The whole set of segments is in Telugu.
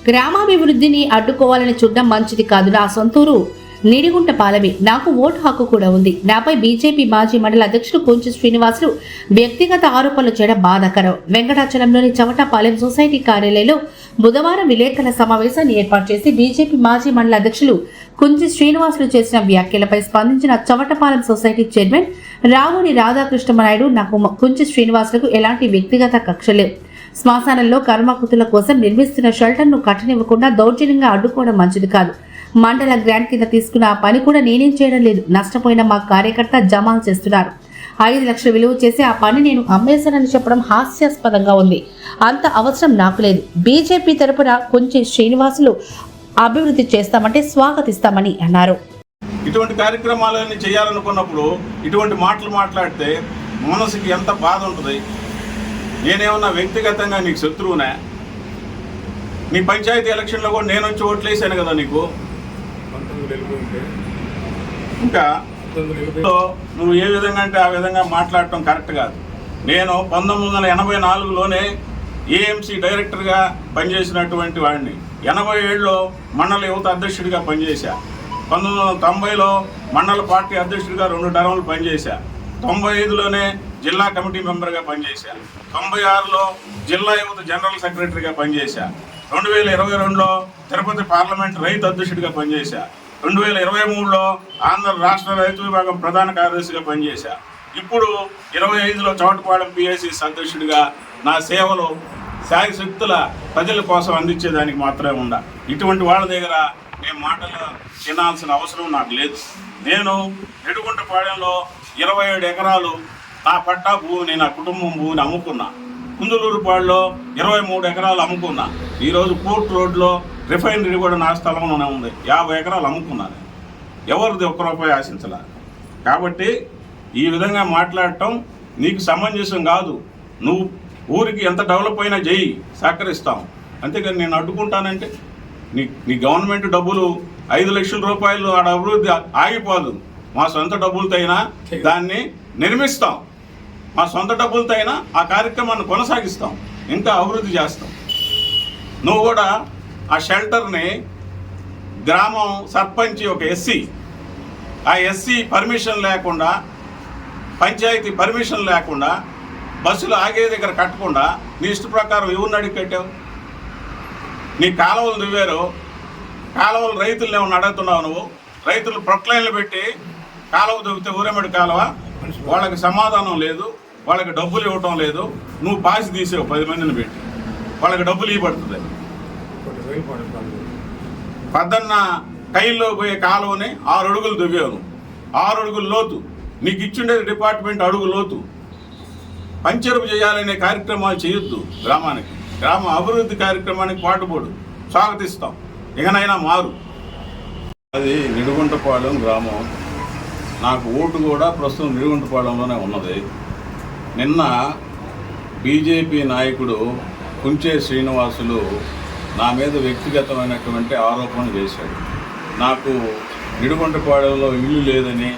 గ్రామాభివృద్ధిని అడ్డుకోవాలని చూడడం మంచిది కాదు. నా సొంతూరు నిడిగుంట పాలమే, నాకు ఓటు హక్కు కూడా ఉంది. నాపై బీజేపీ మాజీ మండల అధ్యక్షుడు కొంచెం శ్రీనివాసులు వ్యక్తిగత ఆరోపణలు చేయడం బాధాకరం. వెంకటాచలంలోని చవటపాలెం సొసైటీ కార్యాలయంలో బుధవారం విలేకరుల సమావేశాన్ని ఏర్పాటు చేసి బీజేపీ మాజీ మండల అధ్యక్షులు కుంచి శ్రీనివాసులు చేసిన వ్యాఖ్యలపై స్పందించిన చవటపాలెం సొసైటీ చైర్మన్ రావుని రాధాకృష్ణనాయుడు, నాకు కుంచి శ్రీనివాసులకు ఎలాంటి వ్యక్తిగత కక్షలేవు. శ్మశానంలో కర్మకృతుల కోసం నిర్మిస్తున్న షెల్టర్ను కట్టనివ్వకుండా దౌర్జన్యంగా అడ్డుకోవడం మంచిది కాదు. మండల గ్రాంట్ కింద తీసుకున్న ఆ పని కూడా నేనేం చేయడం లేదు. నష్టపోయిన మా కార్యకర్త జమాల్ చేస్తున్నారు. 5 లక్షలు విలువ చేసి ఆ పని నేను అమ్మేశానని చెప్పడం హాస్యాస్పదంగా ఉంది. అంత అవసరం నాకు లేదు. బీజేపీ తరపున కొంచెం శ్రీనివాసులు అభివృద్ధి చేస్తామంటే స్వాగతిస్తామని అన్నారు. ఇటువంటి కార్యక్రమాలన్నీ చేయాలనుకున్నప్పుడు ఇటువంటి మాటలు మాట్లాడితే మనసుకి ఎంత బాధ ఉంటుంది. నేనేమన్నా వ్యక్తిగతంగా నీకు శత్రువునే? నీ పంచాయతీ ఎలక్షన్లో కూడా నేను వచ్చి ఓట్లు వేసాను కదా నీకు. ఇంకా నువ్వు ఏ విధంగా అంటే ఆ విధంగా మాట్లాడటం కరెక్ట్ కాదు. నేను 1984లోనే ఏఎంసీ డైరెక్టర్గా పనిచేసినటువంటి వాడిని. 87లో మండల యువత అధ్యక్షుడిగా పనిచేశా. 1990లో మండల పార్టీ అధ్యక్షుడిగా 2 టర్ములు పనిచేశా. 95లోనే జిల్లా కమిటీ మెంబర్గా పనిచేశా. 96లో జిల్లా యువత జనరల్ సెక్రటరీగా పనిచేశా. 2022లో తిరుపతి పార్లమెంట్ రైతు అధ్యక్షుడిగా పనిచేశా. 2023లో ఆంధ్ర రాష్ట్ర రైతు విభాగం ప్రధాన కార్యదర్శిగా పనిచేశా. ఇప్పుడు 25లో చవటపాలెం పిఎస్సి అధ్యక్షుడిగా నా సేవలు శాయశక్తుల ప్రజల కోసం అందించేదానికి మాత్రమే ఉందా. ఇటువంటి వాళ్ళ దగ్గర నేను మాటలు తినాల్సిన అవసరం నాకు లేదు. నేను నిడుగుంటపాలెంలో 27 ఎకరాలు నా పట్టా భూమిని, నా కుటుంబం భూమిని అమ్ముకున్నా. కుందులూరుపాడులో 23 ఎకరాలు అమ్ముకున్నా. ఈరోజు పోర్ట్ రోడ్లో రిఫైనరీ కూడా నా స్థలంలోనే ఉంది. 50 ఎకరాలు అమ్ముకున్నాను. ఎవరిది ఒక్క రూపాయి ఆశించలే. కాబట్టి ఈ విధంగా మాట్లాడటం నీకు సమంజసం కాదు. నువ్వు ఊరికి ఎంత డెవలప్ అయినా చేయి, సహకరిస్తాం. అంతేకాని నేను అడ్డుకుంటానంటే నీ గవర్నమెంట్ డబ్బులు 5 లక్షల రూపాయలు ఆడ అభివృద్ధి ఆగిపోదు. మా సొంత డబ్బులతో అయినా దాన్ని నిర్మిస్తాం. మా సొంత డబ్బులతో అయినా ఆ కార్యక్రమాన్ని కొనసాగిస్తాం, ఇంకా అభివృద్ధి చేస్తాం. నువ్వు కూడా ఆ షెల్టర్ని గ్రామం సర్పంచ్ ఒక ఎస్సీ, ఆ ఎస్సీ పర్మిషన్ లేకుండా, పంచాయతీ పర్మిషన్ లేకుండా, బస్సులు ఆగే దగ్గర కట్టకుండా నీ ఇష్ట ప్రకారం ఎవరిని అడిగి కట్టావు? నీ కాలువలు దువ్వారు, కాలువలు రైతులను ఏమన్నా అడుగుతున్నావు నువ్వు? రైతులు ప్రొక్లైన్లు పెట్టి కాలువ దువ్వితే ఊరేమడి కాలువ, వాళ్ళకి సమాధానం లేదు, వాళ్ళకి డబ్బులు ఇవ్వటం లేదు. నువ్వు పాసి తీసావు 10 మందిని పెట్టి, వాళ్ళకి డబ్బులు ఇవ్వబడుతుంది. పద్దన్న కైల్లో పోయే కాలువని 6 అడుగులు దువ్వావు. 6 అడుగులు లోతు. నీకు ఇచ్చిండేది డిపార్ట్మెంట్ అడుగు లోతు. పంచరపు చేయాలనే కార్యక్రమాలు చేయొద్దు. గ్రామానికి, గ్రామ అభివృద్ధి కార్యక్రమానికి పాటుపడు, స్వాగతిస్తాం. ఇకనైనా మారు. అది నిడుగుంటపాలెం గ్రామం. నాకు ఓటు కూడా ప్రస్తుతం నిడుగుంటపాలెంలోనే ఉన్నది. నిన్న బీజేపీ నాయకుడు కుంచే శ్రీనివాసులు నా మీద వ్యక్తిగతమైనటువంటి ఆరోపణలు చేశాడు. నాకు నిడుగుంటపాలెంలో ఇల్లు లేదని,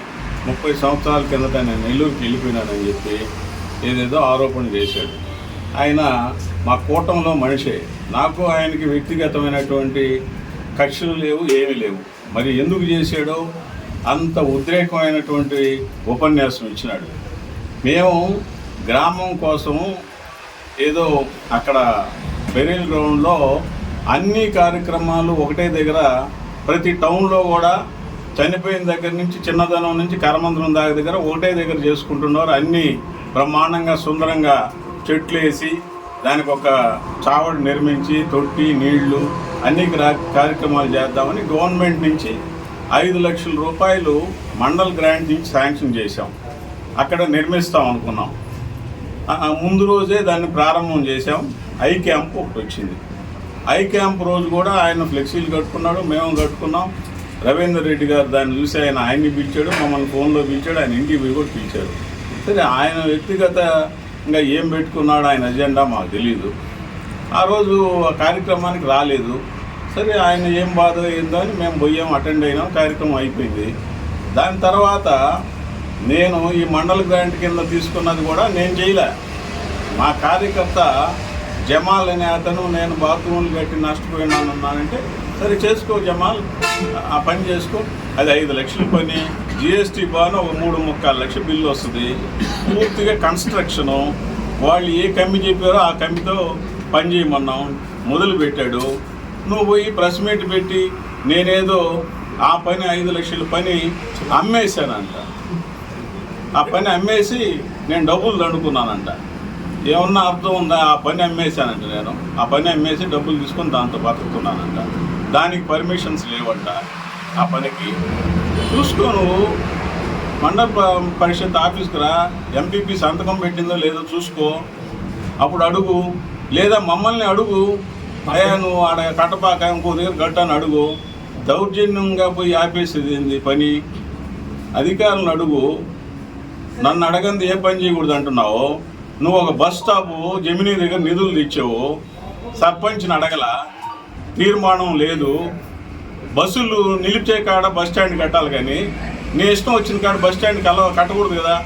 30 సంవత్సరాల కిందట నేను నెల్లూరుకి వెళ్ళిపోయినానని చెప్పి ఏదేదో ఆరోపణ చేశాడు. ఆయన మా కూటంలో మనిషే. నాకు ఆయనకి వ్యక్తిగతమైనటువంటి కక్షలు లేవు, ఏమీ లేవు. మరి ఎందుకు చేశాడో అంత ఉద్రేకమైనటువంటి ఉపన్యాసం ఇచ్చినాడు. మేము గ్రామం కోసం ఏదో అక్కడ బెరీల్ గ్రౌండ్లో అన్ని కార్యక్రమాలు ఒకటే దగ్గర, ప్రతి టౌన్లో కూడా చనిపోయిన దగ్గర నుంచి చిన్నదనం నుంచి కరమందరం దగ్గర ఒకటే దగ్గర చేసుకుంటున్నారు. అన్నీ బ్రహ్మాండంగా సుందరంగా చెట్లు వేసి దానికి ఒక చావడి నిర్మించి తొట్టి నీళ్లు అన్ని కార్యక్రమాలు చేద్దామని గవర్నమెంట్ నుంచి 5 లక్షల రూపాయలు మండల్ గ్రాంట్ నుంచి శాంక్షన్ చేశాం. అక్కడ నిర్మిస్తాం అనుకున్నాం. ముందు రోజే దాన్ని ప్రారంభం చేశాం. ఐ క్యాంప్ ఒకటి వచ్చింది. ఐ క్యాంప్ రోజు కూడా ఆయన ఫ్లెక్సీలు కట్టుకున్నాడు, మేము కట్టుకున్నాం. రవీందర్ రెడ్డి గారు దాన్ని చూసి ఆయన్ని పిలిచాడు, మమ్మల్ని ఫోన్లో పిలిచాడు, ఆయన ఇంటికి పోయి కూడా పిలిచాడు. సరే, ఆయన వ్యక్తిగతంగా ఏం పెట్టుకున్నాడు ఆయన ఎజెండా మాకు తెలీదు. ఆ రోజు ఆ కార్యక్రమానికి రాలేదు. సరే, ఆయన ఏం బాధ ఏందో అని మేము పోయాం, అటెండ్ అయినాం, కార్యక్రమం అయిపోయింది. దాని తర్వాత నేను ఈ మండల గ్రాంట్ కింద తీసుకున్నది కూడా నేను చేయలే. మా కార్యకర్త జమాల్ అనే అతను నేను బాత్రూమ్లు కట్టి నష్టపోయినాను అన్నానంటే సరే చేసుకో జమాల్, ఆ పని చేసుకో. అది 5 లక్షల పని, జిఎస్టీ బాను ఒక 3-3.25 లక్షల బిల్లు వస్తుంది. పూర్తిగా కన్స్ట్రక్షను. వాళ్ళు ఏ కమ్మి చెప్పారో ఆ కమ్మితో పని చేయమన్నాం, మొదలు పెట్టాడు. నువ్వు పోయి ప్రెస్ మీట్ పెట్టి నేనేదో ఆ పని 5 లక్షల పని అమ్మేశానంట. ఆ పని అమ్మేసి నేను డబ్బులు దండుకున్నానంట. ఏమన్నా అర్థం ఉందా? ఆ పని అమ్మేశానంట నేను. ఆ పని అమ్మేసి డబ్బులు తీసుకొని దాంతో బతుకుతున్నానంట. దానికి పర్మిషన్స్ లేవంట. ఆ పనికి చూసుకో, నువ్వు మండల పరిషత్ ఆఫీస్కి రా, ఎంపీపీ సంతకం పెట్టిందో లేదో చూసుకో, అప్పుడు అడుగు. లేదా మమ్మల్ని అడుగు, అయ్యా నువ్వు ఆడ కట్టపాక ఇంకో దగ్గర గట్టని అడుగు. దౌర్జన్యంగా పోయి ఆపేసేది ఏంది పని? అధికారులను అడుగు. నన్ను అడగంది ఏ పని చేయకూడదు అంటున్నావు. నువ్వు ఒక బస్ స్టాపు జమినీ దగ్గర నిధులు తెచ్చావు, సర్పంచ్ని అడగల, తీర్మానం లేదు. బస్సులు నిలిపే కాడ బస్ స్టాండ్ కట్టాలి, కానీ నీ ఇష్టం వచ్చిన కాడ బస్ స్టాండ్ కట్టకూడదు కదా.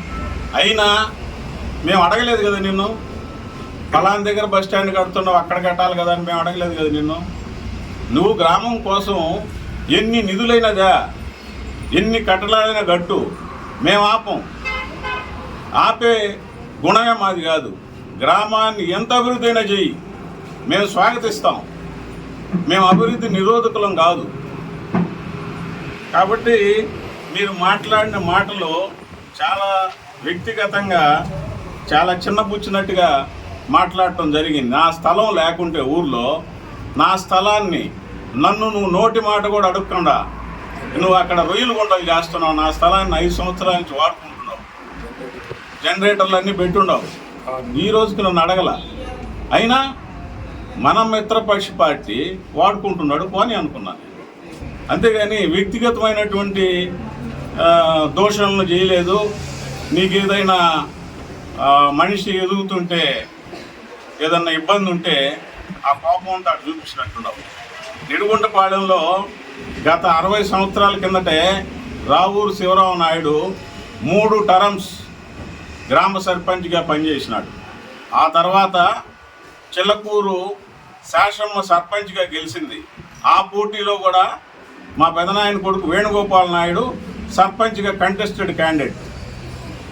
అయినా మేము అడగలేదు కదా నిన్ను. ఫలానా దగ్గర బస్ స్టాండ్ కడుతున్నావు, అక్కడ కట్టాలి కదా అని మేము అడగలేదు కదా నిన్ను. నువ్వు గ్రామం కోసం ఎన్ని నిధులైనదా, ఎన్ని కట్టడాలైనా గట్టు, మేము ఆపం. ఆపే గుణమే మాది కాదు. గ్రామాన్ని ఎంత అభివృద్ధి అయినా చెయ్యి, మేము స్వాగతిస్తాం. మేము అభివృద్ధి నిరోధకులం కాదు. కాబట్టి మీరు మాట్లాడిన మాటలు చాలా వ్యక్తిగతంగా, చాలా చిన్నపుచ్చినట్టుగా మాట్లాడటం జరిగింది. నా స్థలం లేకుంటే ఊర్లో నా స్థలాన్ని నన్ను నువ్వు నోటి మాట కూడా అడగకుండా నువ్వు అక్కడ రొయ్యలు గుంటలు చేస్తున్నావు. నా స్థలాన్ని 5 సంవత్సరాల నుంచి వాడుకుంటున్నావు, జనరేటర్లు అన్నీ పెట్టుండవు. ఈ రోజుకి నన్ను అడగల. అయినా మన మిత్రపక్ష పార్టీ వాడుకుంటున్నాడు పోనీ అనుకున్నాను. అంతేగాని వ్యక్తిగతమైనటువంటి దోషణలు చేయలేదు. నీకు ఏదైనా మనిషి ఎదుగుతుంటే ఏదన్నా ఇబ్బంది ఉంటే ఆ కోపం అంతా అటు చూపించినట్టున్నావు. నిడుగుంటపాలెంలో గత 60 సంవత్సరాల కిందటే రావూరు శివరావు నాయుడు 3 టర్మ్స్ గ్రామ సర్పంచ్గా పనిచేసినాడు. ఆ తర్వాత చిల్లకూరు శాసమ్మ సర్పంచ్గా గెలిచింది. ఆ పోటీలో కూడా మా పెదనాయన కొడుకు వేణుగోపాల్ నాయుడు సర్పంచ్గా contested candidate,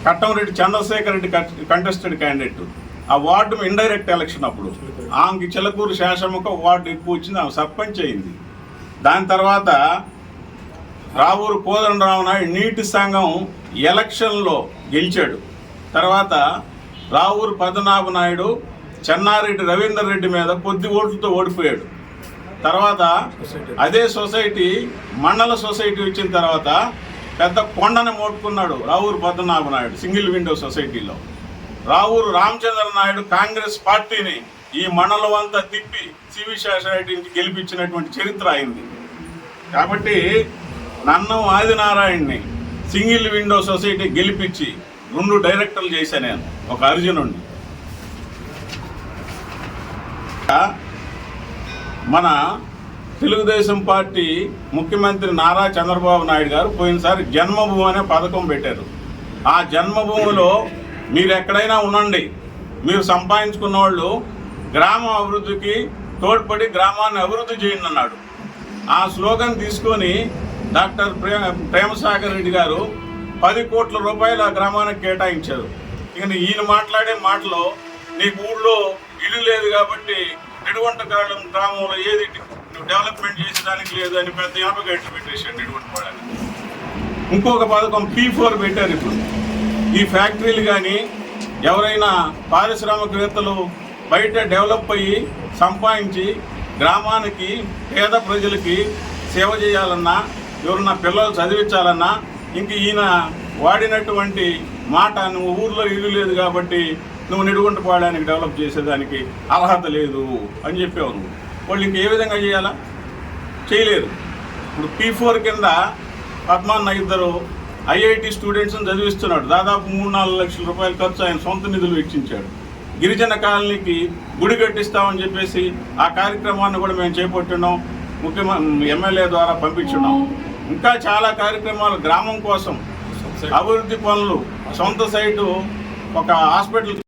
Kattamreddy Chandrasekhar Reddy contested candidate. ఆ వార్డు ఇండైరెక్ట్ ఎలక్షన్ అప్పుడు ఆమెకి చిల్లకూరు శాసమ్మకు వార్డు ఎక్కువ వచ్చింది, ఆమె సర్పంచ్ అయింది. దాని తర్వాత రావూరు కోదండరావు నాయుడు నీటి సంఘం ఎలక్షన్లో గెలిచాడు. తర్వాత రావూరు పద్మనాభ నాయుడు చెన్నారెడ్డి రవీందర్ రెడ్డి మీద కొద్ది ఓట్లతో ఓడిపోయాడు. తర్వాత అదే సొసైటీ మండల సొసైటీ వచ్చిన తర్వాత పెద్ద కొండని మోట్టుకున్నాడు రావూరు పద్మనాభ నాయుడు సింగిల్ విండో సొసైటీలో. రావూరు రామచంద్ర నాయుడు కాంగ్రెస్ పార్టీని ఈ మండలం అంతా తిప్పి సివి సొసైటీని గెలిపించినటువంటి చరిత్ర అయింది. కాబట్టి నన్ను ఆదినారాయణని సింగిల్ విండో సొసైటీ గెలిపించి 2 డైరెక్టర్లు చేశాను నేను, ఒక అర్జునుడిని. మన తెలుగుదేశం పార్టీ ముఖ్యమంత్రి నారా చంద్రబాబు నాయుడు గారు పోయినసారి జన్మభూమి అనే పథకం పెట్టారు. ఆ జన్మభూమిలో మీరు ఎక్కడైనా ఉండండి, మీరు సంపాదించుకున్న వాళ్ళు గ్రామ అభివృద్ధికి తోడ్పడి గ్రామాన్ని అభివృద్ధి చేయండి అన్నాడు. ఆ స్లోగన్ తీసుకొని డాక్టర్ ప్రేమసాగర్ రెడ్డి గారు 10 కోట్ల రూపాయలు ఆ గ్రామానికి కేటాయించారు. ఇక ఈయన మాట్లాడే మాటలో నీకు ఊళ్ళో ఇల్లు లేదు కాబట్టి నిడుగుంటపాలెం గ్రామంలో ఏది డెవలప్మెంట్ చేసేదానికి లేదు అని పెద్ద జ్ఞాపకం పెట్టేశాడు నిడుగుంటపాలెం. ఇంకొక పథకం P4 పెట్టారు. ఇప్పుడు ఈ ఫ్యాక్టరీలు కానీ ఎవరైనా పారిశ్రామికవేత్తలు బయట డెవలప్ అయ్యి సంపాదించి గ్రామానికి పేద ప్రజలకి సేవ చేయాలన్నా, ఎవరన్నా పిల్లలు చదివించాలన్నా, ఇంక ఈయన వాడినటువంటి మాట నువ్వు ఊర్లో ఇల్లు లేదు కాబట్టి నువ్వు నిడుగుంటపాలెనికి డెవలప్ చేసేదానికి అర్హత లేదు అని చెప్పావు. నువ్వు వాళ్ళు ఇంక ఏ విధంగా చేయాలా? చేయలేరు. ఇప్పుడు P4 కింద పద్మాన్న 2 IIT స్టూడెంట్స్ని చదివిస్తున్నాడు. దాదాపు 3-4 లక్షల రూపాయల ఖర్చు ఆయన సొంత నిధులు వెచ్చించాడు. గిరిజన కాలనీకి గుడి కట్టిస్తామని చెప్పేసి ఆ కార్యక్రమాన్ని కూడా మేము చేపట్టున్నాం, ఎమ్మెల్యే ద్వారా పంపించున్నాం. ఇంకా చాలా కార్యక్రమాలు గ్రామం కోసం అభివృద్ధి పనులు, సొంత సైటు, ఒక హాస్పిటల్